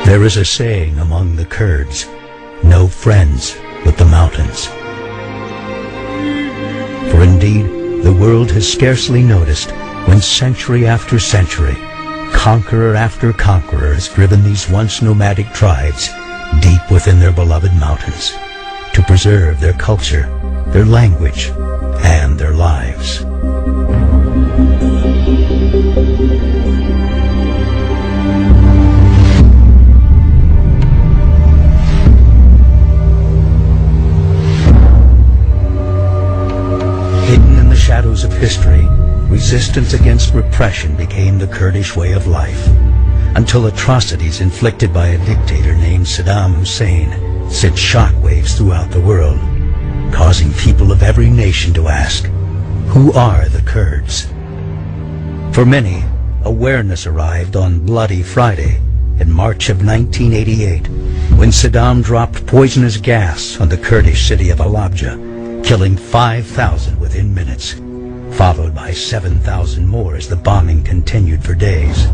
There is a saying among the Kurds, no friends with the mountains. For indeed, the world has scarcely noticed when century after century, conqueror after conqueror has driven these once nomadic tribes deep within their beloved mountains to preserve their culture, their language, and their lives. Hidden in the shadows of history, resistance against repression became the Kurdish way of life, until atrocities inflicted by a dictator named Saddam Hussein sent shockwaves throughout the world, causing people of every nation to ask, who are the Kurds? For many, awareness arrived on Bloody Friday in March of 1988, when Saddam dropped poisonous gas on the Kurdish city of Halabja, killing 5,000 within minutes, followed by 7,000 more as the bombing continued for days.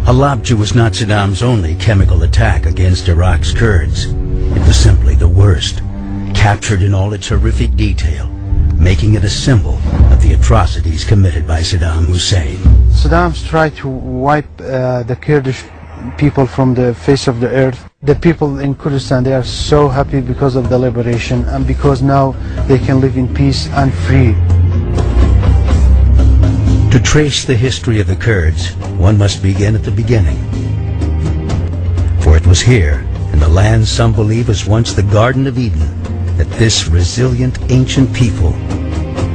Halabja was not Saddam's only chemical attack against Iraq's Kurds. It was simply the worst, captured in all its horrific detail, making it a symbol of the atrocities committed by Saddam Hussein. Saddam's tried to wipe the Kurdish people from the face of the earth. The people in Kurdistan, they are so happy because of the liberation and because now they can live in peace and free. To trace the history of the Kurds, one must begin at the beginning. For it was here, in the land some believe was once the Garden of Eden, that this resilient ancient people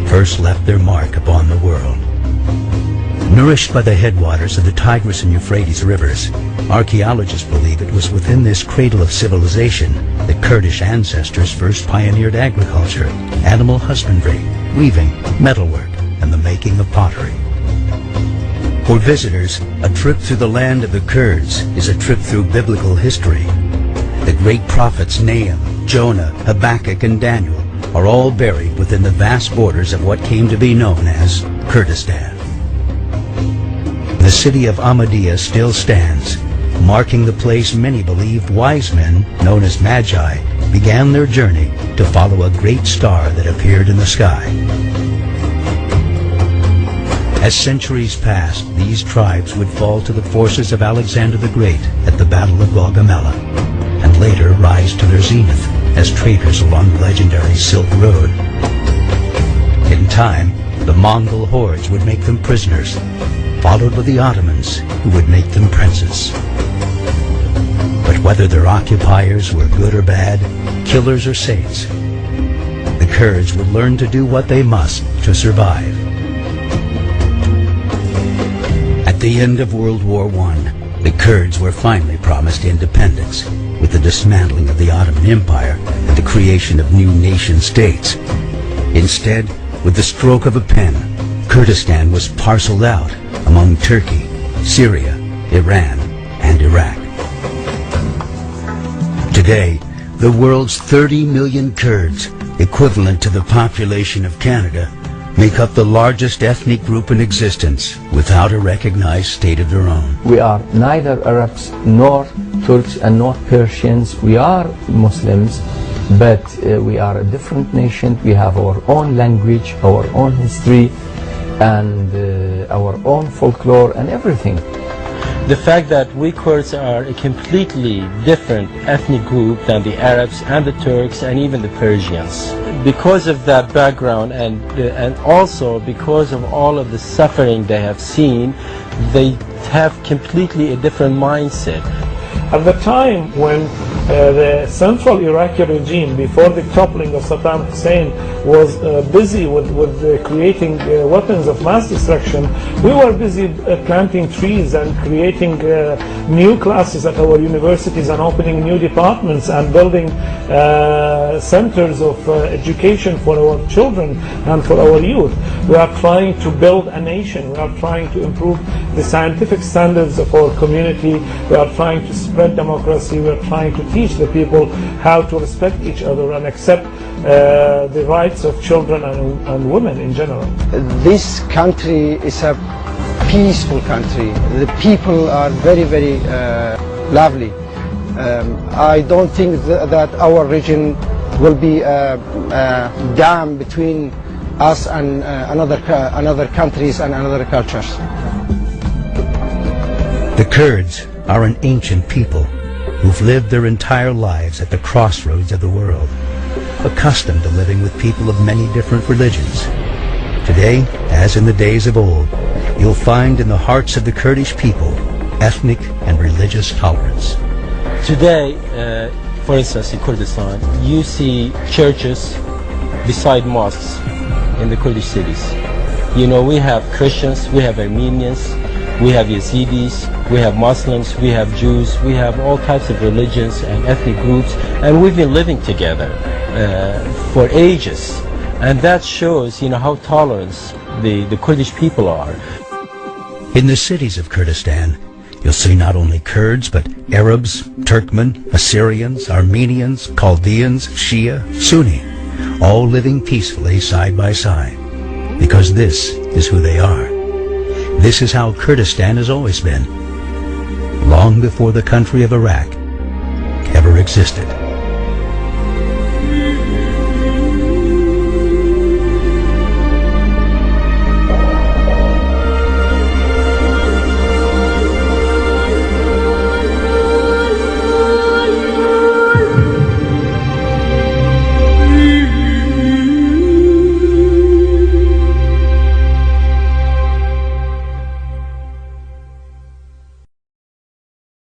first left their mark upon the world. Nourished by the headwaters of the Tigris and Euphrates rivers, archaeologists believe it was within this cradle of civilization that Kurdish ancestors first pioneered agriculture, animal husbandry, weaving, metalwork, and the making of pottery. For visitors, a trip through the land of the Kurds is a trip through biblical history. The great prophets Nahum, Jonah, Habakkuk, and Daniel are all buried within the vast borders of what came to be known as Kurdistan. The city of Ahmadiyya still stands, marking the place many believed wise men, known as Magi, began their journey to follow a great star that appeared in the sky. As centuries passed, these tribes would fall to the forces of Alexander the Great at the Battle of Gaugamela, and later rise to their zenith as traders along the legendary Silk Road. In time, the Mongol hordes would make them prisoners, followed by the Ottomans, who would make them princes. But whether their occupiers were good or bad, killers or saints, the Kurds would learn to do what they must to survive. At the end of World War I, the Kurds were finally promised independence, with the dismantling of the Ottoman Empire and the creation of new nation-states. Instead, with the stroke of a pen, Kurdistan was parceled out among Turkey, Syria, Iran, and Iraq. Today, the world's 30 million Kurds, equivalent to the population of Canada, make up the largest ethnic group in existence without a recognized state of their own. We are neither Arabs nor Turks and nor Persians. We are Muslims, but we are a different nation. We have our own language, our own history, and our own folklore and everything. The fact that we Kurds are a completely different ethnic group than the Arabs and the Turks and even the Persians. Because of that background and also because of all of the suffering they have seen, they have completely a different mindset. At the time when the central Iraqi regime, before the toppling of Saddam Hussein, was busy with creating weapons of mass destruction, we were busy planting trees and creating new classes at our universities and opening new departments and building centers of education for our children and for our youth. We are trying to build a nation. We are trying to improve the scientific standards of our community. We are trying to spread democracy. We are trying to teach the people how to respect each other and accept the rights of children and women in general. This country is a peaceful country. The people are very, very lovely. I don't think that our region will be a dam between us and another countries and another cultures. The Kurds are an ancient people who've lived their entire lives at the crossroads of the world, accustomed to living with people of many different religions. Today, as in the days of old, you'll find in the hearts of the Kurdish people ethnic and religious tolerance. Today, for instance, in Kurdistan, you see churches beside mosques in the Kurdish cities. You know, we have Christians, we have Armenians, we have Yazidis, we have Muslims, we have Jews, we have all types of religions and ethnic groups, and we've been living together for ages. And that shows, you know, how tolerant the Kurdish people are. In the cities of Kurdistan, you'll see not only Kurds, but Arabs, Turkmen, Assyrians, Armenians, Chaldeans, Shia, Sunni, all living peacefully side by side, because this is who they are. This is how Kurdistan has always been, long before the country of Iraq ever existed.